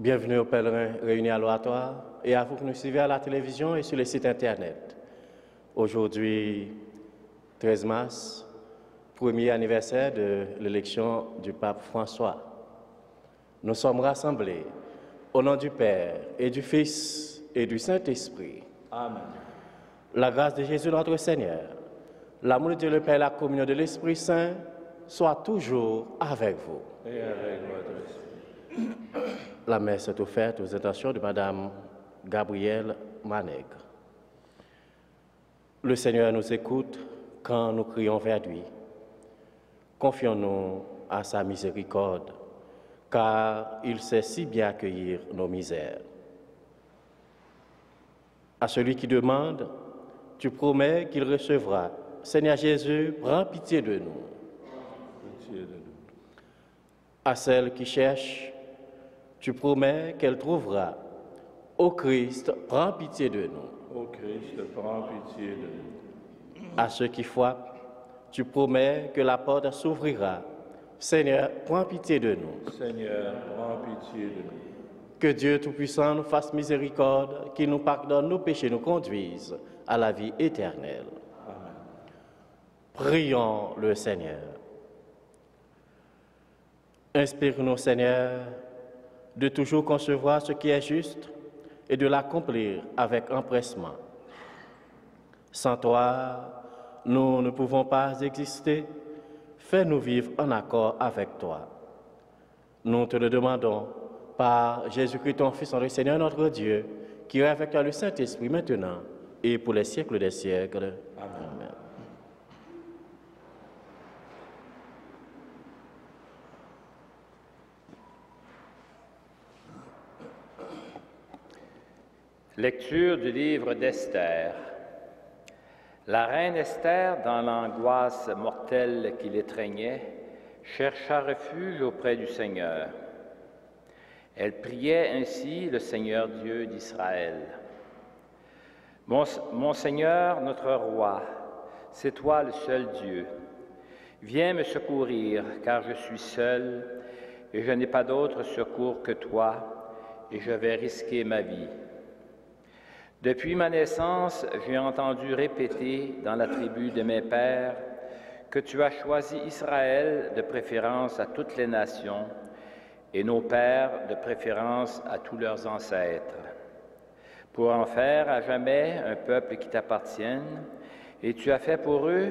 Bienvenue aux pèlerins réunis à l'oratoire et à vous qui nous suivez à la télévision et sur les sites internet. Aujourd'hui, 13 mars, premier anniversaire de l'élection du pape François. Nous sommes rassemblés au nom du Père et du Fils et du Saint-Esprit. Amen. La grâce de Jésus notre Seigneur, l'amour de Dieu le Père et la communion de l'Esprit Saint soient toujours avec vous. Et avec votre esprit. La messe est offerte aux intentions de Madame Gabrielle Manègre. Le Seigneur nous écoute quand nous crions vers lui. Confions-nous à sa miséricorde, car il sait si bien accueillir nos misères. À celui qui demande, tu promets qu'il recevra. Seigneur Jésus, prends pitié de nous. Pitié de nous. À celle qui cherche, tu promets qu'elle trouvera. Ô Christ, prends pitié de nous. Ô Christ, prends pitié de nous. À ceux qui frappent, tu promets que la porte s'ouvrira. Seigneur, prends pitié de nous. Seigneur, prends pitié de nous. Que Dieu Tout-Puissant nous fasse miséricorde, qu'il nous pardonne nos péchés, nous conduise à la vie éternelle. Amen. Prions le Seigneur. Inspire-nous, Seigneur, de toujours concevoir ce qui est juste et de l'accomplir avec empressement. Sans toi, nous ne pouvons pas exister. Fais-nous vivre en accord avec toi. Nous te le demandons par Jésus-Christ, ton Fils, notre Seigneur, notre Dieu, qui est avec toi le Saint-Esprit maintenant et pour les siècles des siècles. Amen. Amen. Lecture du livre d'Esther. La reine Esther, dans l'angoisse mortelle qui l'étreignait, chercha refuge auprès du Seigneur. Elle priait ainsi le Seigneur Dieu d'Israël. Mon Seigneur, notre roi, c'est toi le seul Dieu. Viens me secourir, car je suis seul et je n'ai pas d'autre secours que toi, et je vais risquer ma vie. Depuis ma naissance, j'ai entendu répéter dans la tribu de mes pères que tu as choisi Israël de préférence à toutes les nations et nos pères de préférence à tous leurs ancêtres, pour en faire à jamais un peuple qui t'appartienne, et tu as fait pour eux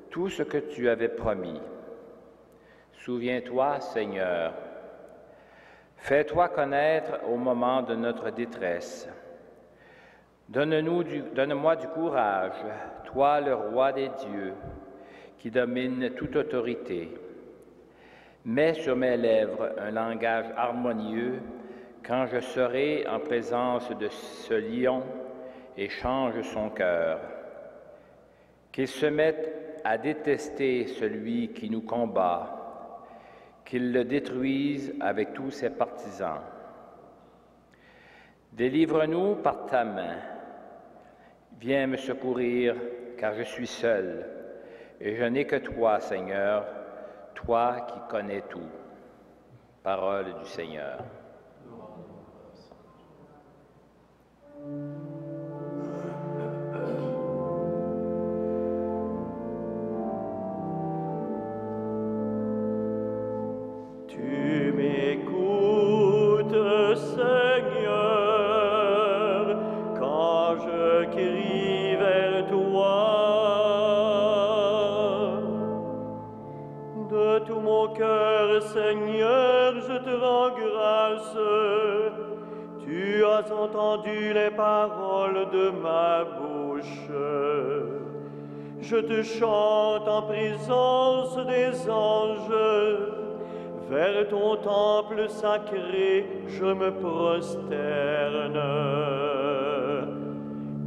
tout ce que tu avais promis. Souviens-toi, Seigneur, fais-toi connaître au moment de notre détresse. Donne-moi du courage, toi le roi des dieux, qui domine toute autorité. Mets sur mes lèvres un langage harmonieux quand je serai en présence de ce lion et change son cœur. Qu'il se mette à détester celui qui nous combat, qu'il le détruise avec tous ses partisans. Délivre-nous par ta main. Viens me secourir, car je suis seul, et je n'ai que toi, Seigneur, toi qui connais tout. Parole du Seigneur. Tu m'écoutes, Seigneur, quand je crie vers toi. De tout mon cœur, Seigneur, je te rends grâce. Tu as entendu les paroles de ma bouche. Je te chante en présence des anges. Vers ton temple sacré, je me prosterne.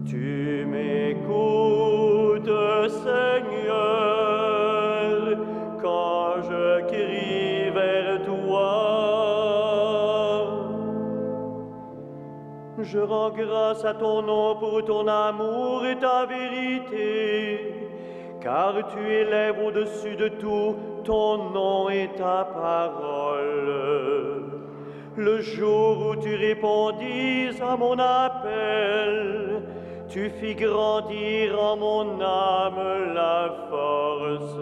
Tu m'écoutes, Seigneur, quand je crie vers toi. Je rends grâce à ton nom pour ton amour et ta vérité, car tu élèves au-dessus de tout ton nom et ta parole. le jour où tu répondis à mon appel, tu fis grandir en mon âme la force.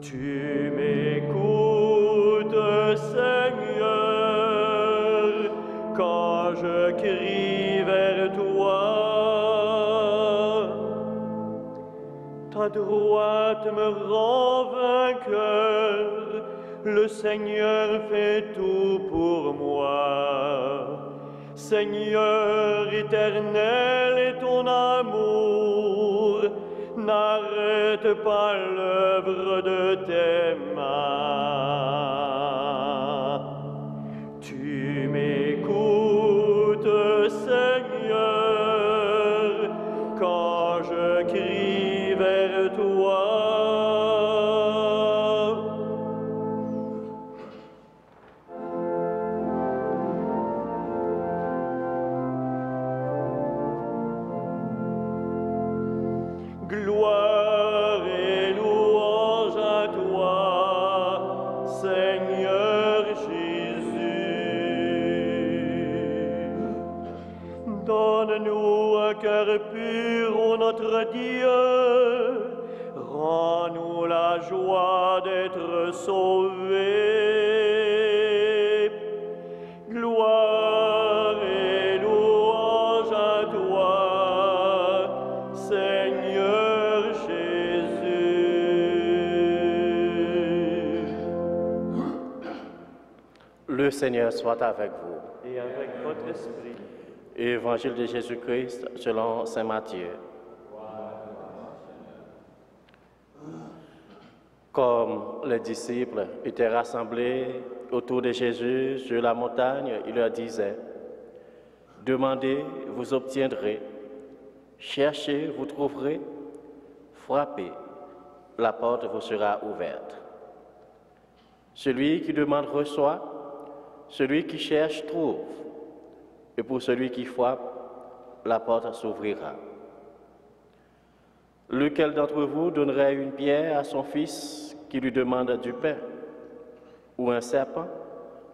Tu m'écoutes, Seigneur, quand je crie vers toi. Ta droite me rend vainqueur, le Seigneur fait tout pour moi. Seigneur éternel, et ton amour n'arrête pas l'œuvre de tes mains. Tu m'écoutes, Seigneur, quand je crie vers toi. Gloire et louange à toi, Seigneur Jésus. Donne-nous un cœur pur, ô notre Dieu. Rends-nous la joie d'être sauvés. Gloire et louange à toi, Seigneur Jésus. Le Seigneur soit avec vous. Et avec votre esprit. Évangile de Jésus-Christ selon saint Matthieu. Comme les disciples étaient rassemblés autour de Jésus sur la montagne, il leur disait: demandez, vous obtiendrez, cherchez, vous trouverez, frappez, la porte vous sera ouverte. Celui qui demande reçoit, celui qui cherche trouve, et pour celui qui frappe, la porte s'ouvrira. Lequel d'entre vous donnerait une pierre à son fils qui lui demande du pain, ou un serpent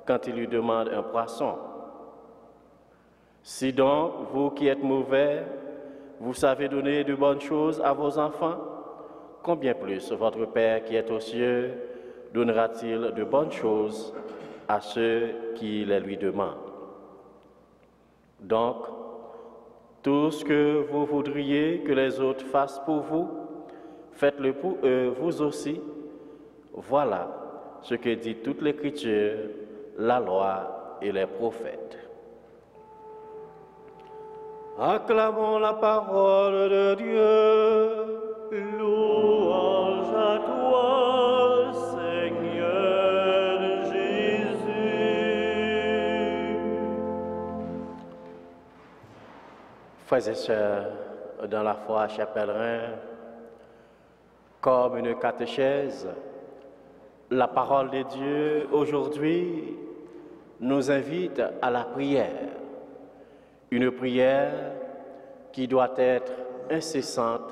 quand il lui demande un poisson? Si donc, vous qui êtes mauvais, vous savez donner de bonnes choses à vos enfants, combien plus votre Père qui est aux cieux donnera-t-il de bonnes choses à ceux qui les lui demandent? Donc, tout ce que vous voudriez que les autres fassent pour vous, faites-le pour eux, vous aussi. Voilà ce que dit toute l'Écriture, la loi et les prophètes. Acclamons la parole de Dieu. Louange à toi, Seigneur Jésus. Frères et sœurs, dans la foi, chers pèlerins, comme une catéchèse, la parole de Dieu aujourd'hui nous invite à la prière. Une prière qui doit être incessante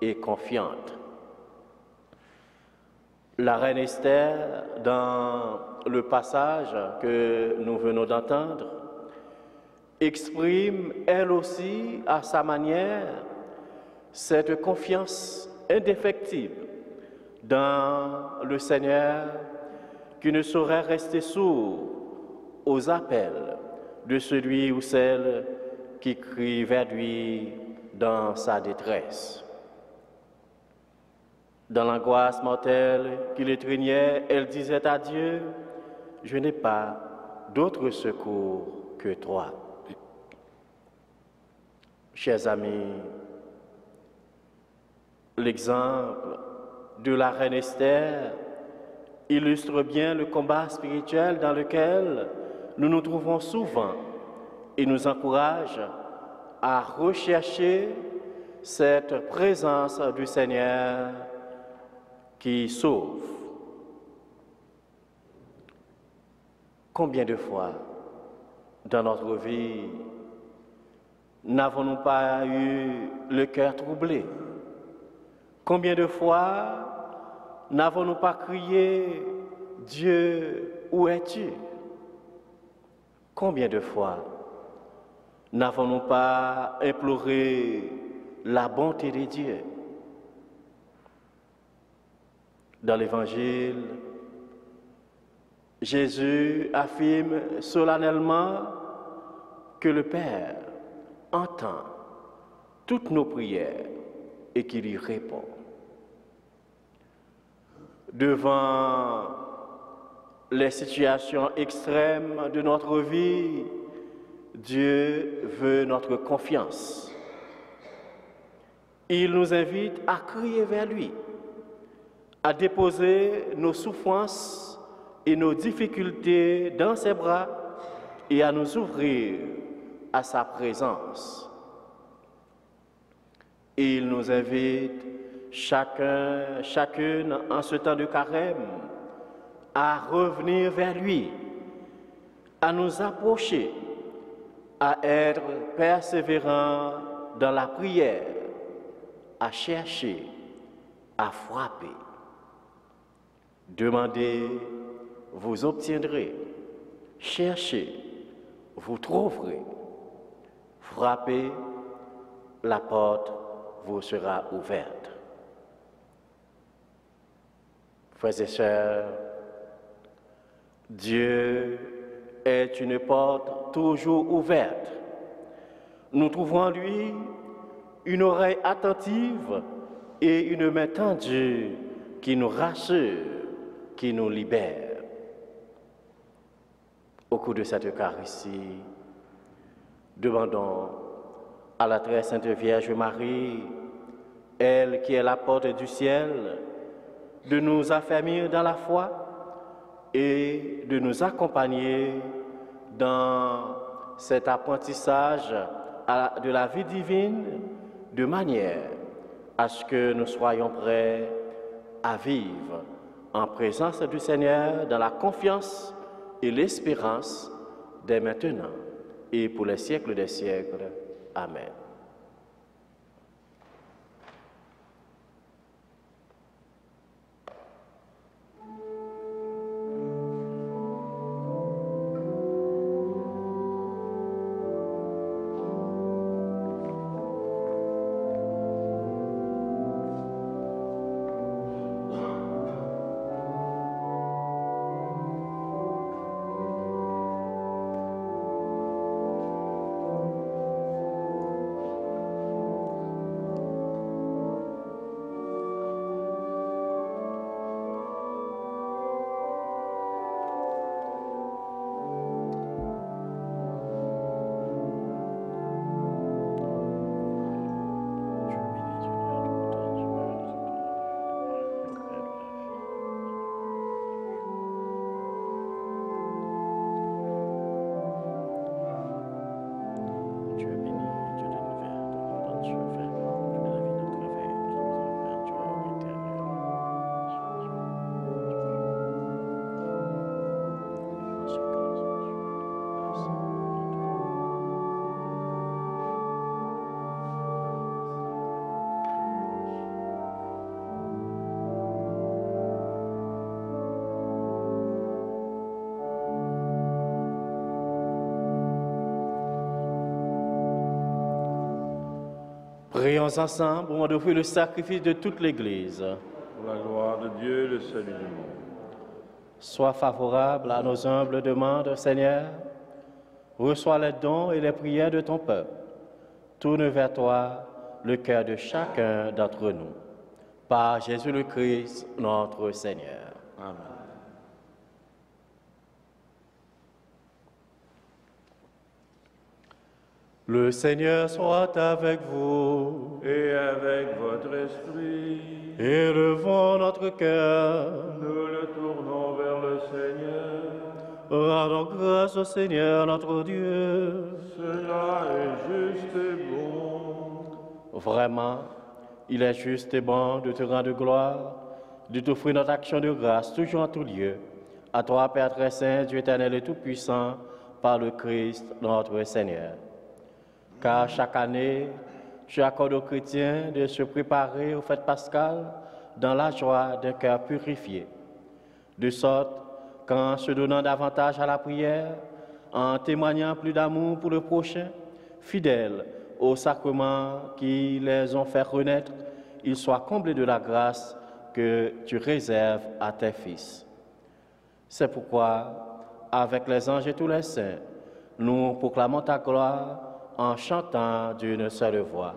et confiante. La reine Esther, dans le passage que nous venons d'entendre, exprime elle aussi à sa manière cette confiance indéfectible dans le Seigneur qui ne saurait rester sourd aux appels de celui ou celle qui crie vers lui dans sa détresse. Dans l'angoisse mortelle qui l'étreignait, elle disait à Dieu: « Je n'ai pas d'autre secours que toi. » Chers amis, l'exemple de la reine Esther illustre bien le combat spirituel dans lequel nous nous trouvons souvent et nous encourage à rechercher cette présence du Seigneur qui sauve. Combien de fois dans notre vie n'avons-nous pas eu le cœur troublé? Combien de fois n'avons-nous pas crié Dieu, où es-tu? Combien de fois n'avons-nous pas imploré la bonté de Dieu? Dans l'Évangile, Jésus affirme solennellement que le Père entend toutes nos prières et qu'il y répond. Devant les situations extrêmes de notre vie, Dieu veut notre confiance. Il nous invite à crier vers lui, à déposer nos souffrances et nos difficultés dans ses bras et à nous ouvrir à sa présence. Il nous invite chacune en ce temps de carême à revenir vers lui, à nous approcher, à être persévérants dans la prière, à chercher, à frapper. Demandez, vous obtiendrez. Cherchez, vous trouverez. Frappez, la porte vous sera ouverte. Frères et sœurs, Dieu est une porte toujours ouverte. Nous trouvons en lui une oreille attentive et une main tendue qui nous rassure, qui nous libère. Au cours de cette Eucharistie, demandons à la très sainte Vierge Marie, elle qui est la porte du ciel, de nous affermir dans la foi et de nous accompagner dans cet apprentissage de la vie divine, de manière à ce que nous soyons prêts à vivre en présence du Seigneur dans la confiance et l'espérance dès maintenant et pour les siècles des siècles. Amen. Prions ensemble pour offrir le sacrifice de toute l'Église. Pour la gloire de Dieu et le salut du monde. Sois favorable à nos humbles demandes, Seigneur. Reçois les dons et les prières de ton peuple. Tourne vers toi le cœur de chacun d'entre nous. Par Jésus le Christ, notre Seigneur. Amen. Le Seigneur soit avec vous. Et avec votre esprit, Élevons notre cœur. nous le tournons vers le Seigneur. Rendons grâce au Seigneur notre Dieu. Cela est juste et bon. Vraiment, il est juste et bon de te rendre gloire, de t'offrir notre action de grâce, toujours en tout lieu. À toi, Père très saint, Dieu éternel et tout-puissant, par le Christ, notre Seigneur. Car chaque année, tu accordes aux chrétiens de se préparer aux fêtes pascales dans la joie d'un cœur purifié, de sorte qu'en se donnant davantage à la prière, en témoignant plus d'amour pour le prochain, fidèles aux sacrements qui les ont fait renaître, ils soient comblés de la grâce que tu réserves à tes fils. C'est pourquoi, avec les anges et tous les saints, nous proclamons ta gloire en chantant d'une seule voix.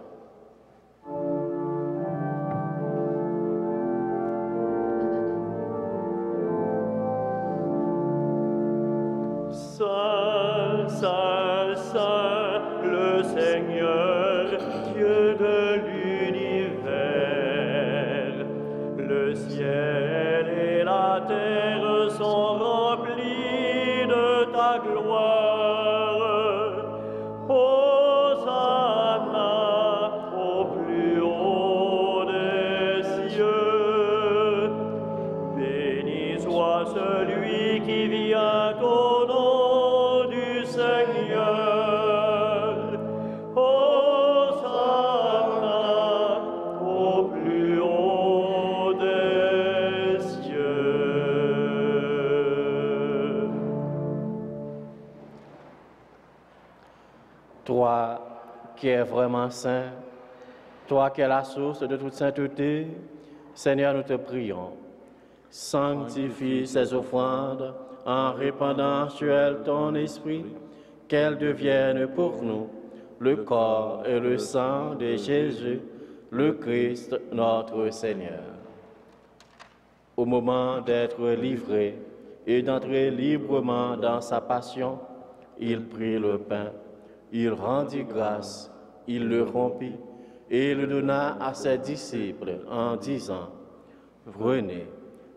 Saint, Saint, Saint, le Seigneur, Dieu de l'univers, le ciel et la terre sont remplis de ta gloire. Hosanna au plus haut des cieux. Béni soit celui qui vient au nom du Seigneur. Hosanna au plus haut des cieux. Toi qui es vraiment saint, toi qui es la source de toute sainteté, Seigneur, nous te prions. Sanctifie ces offrandes en répandant sur elles ton esprit, qu'elles deviennent pour nous le corps et le sang de Jésus, le Christ notre Seigneur. Au moment d'être livré et d'entrer librement dans sa passion, il prit le pain, il rendit grâce, il le rompit et le donna à ses disciples en disant, « Prenez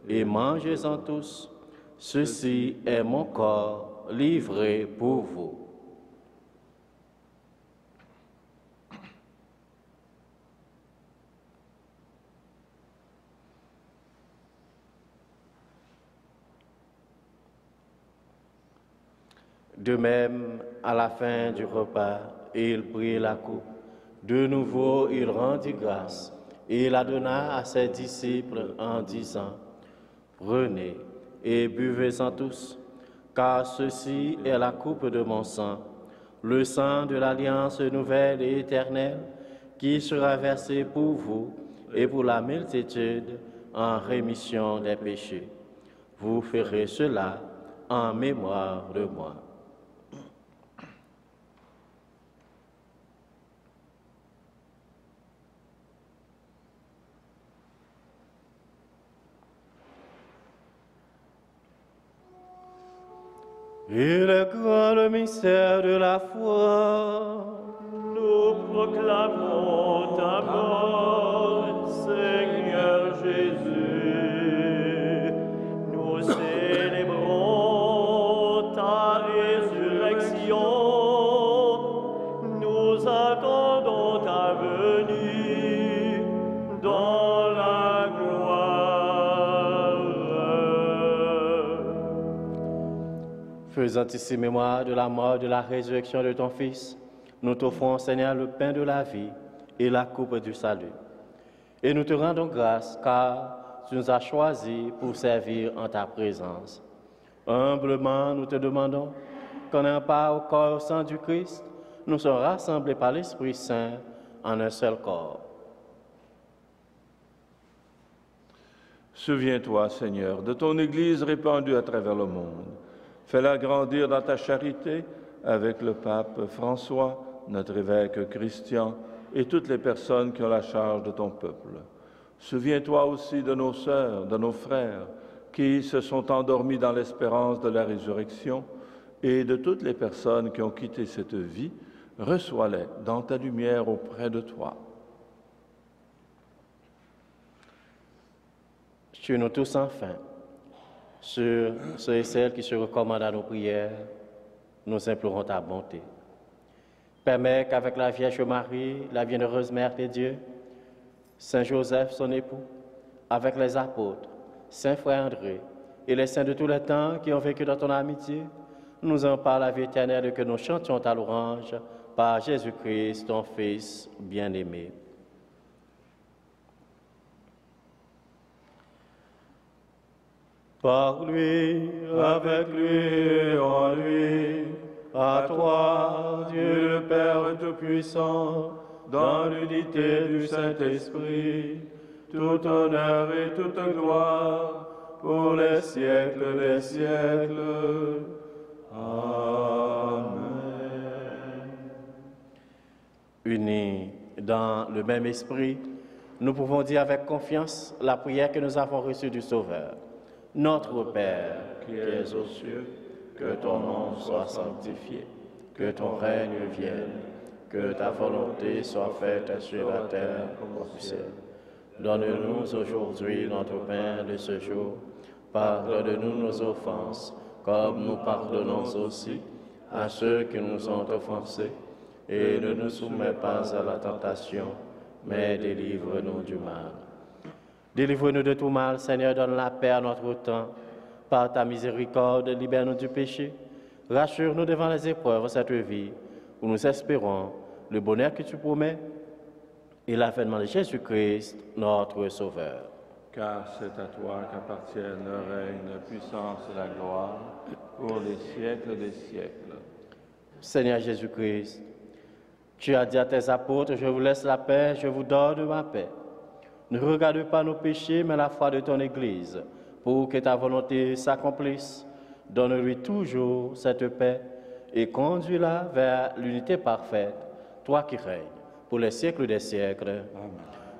et mangez-en tous, ceci est mon corps livré pour vous. » De même, à la fin du repas, il prit la coupe. De nouveau, il rendit grâce et la donna à ses disciples en disant, « Prenez et buvez-en tous, car ceci est la coupe de mon sang, le sang de l'alliance nouvelle et éternelle, qui sera versé pour vous et pour la multitude en rémission des péchés. Vous ferez cela en mémoire de moi. » Et le grand mystère de la foi, nous proclamons ta mort, Seigneur Jésus. Nous célébrons ta résurrection. Nous attendons ta venue dans la gloire. faisant ici mémoire de la mort et de la résurrection de ton Fils, nous t'offrons, Seigneur, le pain de la vie et la coupe du salut. Et nous te rendons grâce, car tu nous as choisis pour servir en ta présence. Humblement, nous te demandons qu'en un pas au corps et au sang du Christ, nous sommes rassemblés par l'Esprit Saint en un seul corps. Souviens-toi, Seigneur, de ton Église répandue à travers le monde. Fais-la grandir dans ta charité avec le pape François, notre évêque Christian et toutes les personnes qui ont la charge de ton peuple. Souviens-toi aussi de nos sœurs, de nos frères qui se sont endormis dans l'espérance de la résurrection et de toutes les personnes qui ont quitté cette vie. Reçois-les dans ta lumière auprès de toi. Sur nous tous enfin, sur ceux et celles qui se recommandent à nos prières, nous implorons ta bonté. Permets qu'avec la Vierge Marie, la bienheureuse Mère de Dieu, Saint Joseph, son époux, avec les apôtres, Saint Frère André et les saints de tous les temps qui ont vécu dans ton amitié, nous en parle la vie éternelle et que nous chantions ta louange par Jésus-Christ, ton Fils bien-aimé. Par lui, avec lui, en lui, à toi, Dieu le Père Tout-Puissant, dans l'unité du Saint-Esprit, tout honneur et toute gloire, pour les siècles des siècles. Amen. Unis dans le même esprit, nous pouvons dire avec confiance la prière que nous avons reçue du Sauveur. Notre Père, qui es aux cieux, que ton nom soit sanctifié, que ton règne vienne, que ta volonté soit faite sur la terre comme au ciel. Donne-nous aujourd'hui notre pain de ce jour. Pardonne-nous nos offenses, comme nous pardonnons aussi à ceux qui nous ont offensés. Et ne nous soumets pas à la tentation, mais délivre-nous du mal. Délivre-nous de tout mal, Seigneur, donne la paix à notre temps. Par ta miséricorde, libère-nous du péché. Rassure-nous devant les épreuves de cette vie, où nous espérons le bonheur que tu promets et l'avènement de Jésus-Christ, notre Sauveur. Car c'est à toi qu'appartiennent le règne, la puissance et la gloire, pour les siècles des siècles. Seigneur Jésus-Christ, tu as dit à tes apôtres, je vous laisse la paix, je vous donne ma paix. Ne regarde pas nos péchés, mais la foi de ton Église, pour que ta volonté s'accomplisse. Donne-lui toujours cette paix et conduis-la vers l'unité parfaite, toi qui règnes pour les siècles des siècles. Amen.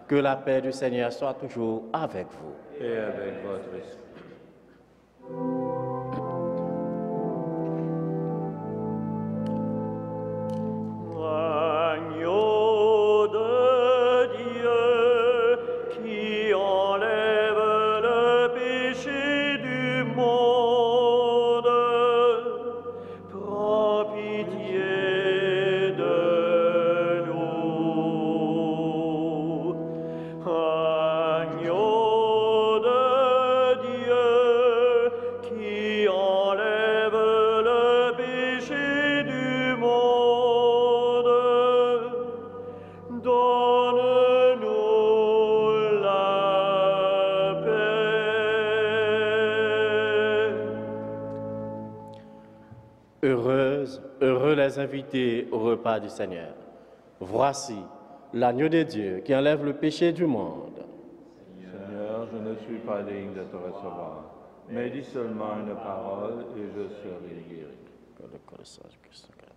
Que la paix du Seigneur soit toujours avec vous. Et avec votre esprit. Heureux les invités au repas du Seigneur. Voici l'agneau de Dieu qui enlève le péché du monde. Seigneur, je ne suis pas digne de te recevoir, mais dis seulement une parole et je serai guéri. Que le corps de Christ glorifie.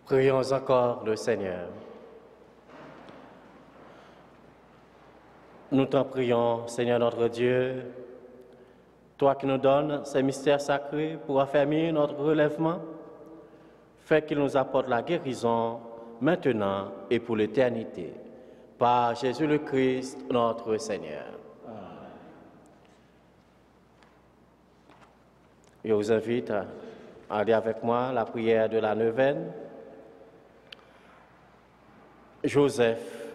Prions encore le Seigneur. Nous t'en prions, Seigneur notre Dieu, toi qui nous donnes ces mystères sacrés pour affermir notre relèvement, fais qu'il nous apporte la guérison maintenant et pour l'éternité. Par Jésus le Christ, notre Seigneur. Amen. Je vous invite à aller avec moi la prière de la neuvaine. Joseph,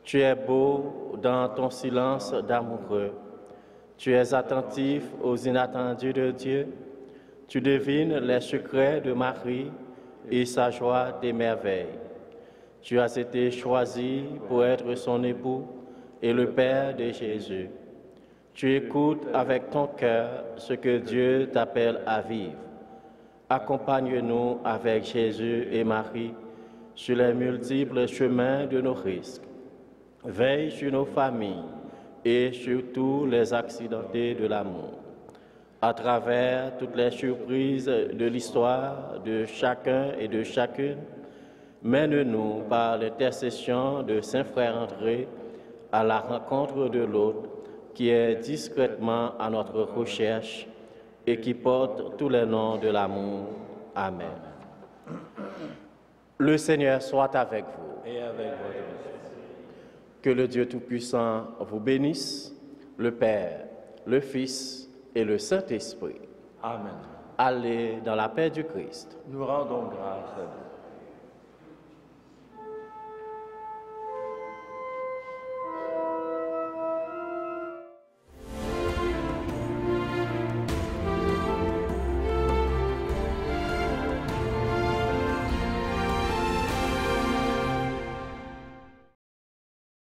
tu es beau dans ton silence d'amoureux. Tu es attentif aux inattendus de Dieu. Tu devines les secrets de Marie et sa joie t'émerveille. Tu as été choisi pour être son époux et le Père de Jésus. Tu écoutes avec ton cœur ce que Dieu t'appelle à vivre. Accompagne-nous avec Jésus et Marie sur les multiples chemins de nos risques. Veille sur nos familles et sur tous les accidentés de l'amour. À travers toutes les surprises de l'histoire de chacun et de chacune, mène-nous par l'intercession de Saint-Frère André à la rencontre de l'autre qui est discrètement à notre recherche et qui porte tous les noms de l'amour. Amen. Le Seigneur soit avec vous. Et avec votre esprit. Que le Dieu Tout-Puissant vous bénisse, le Père, le Fils et le Saint-Esprit. Amen. Allez dans la paix du Christ. Nous rendons grâce à Dieu.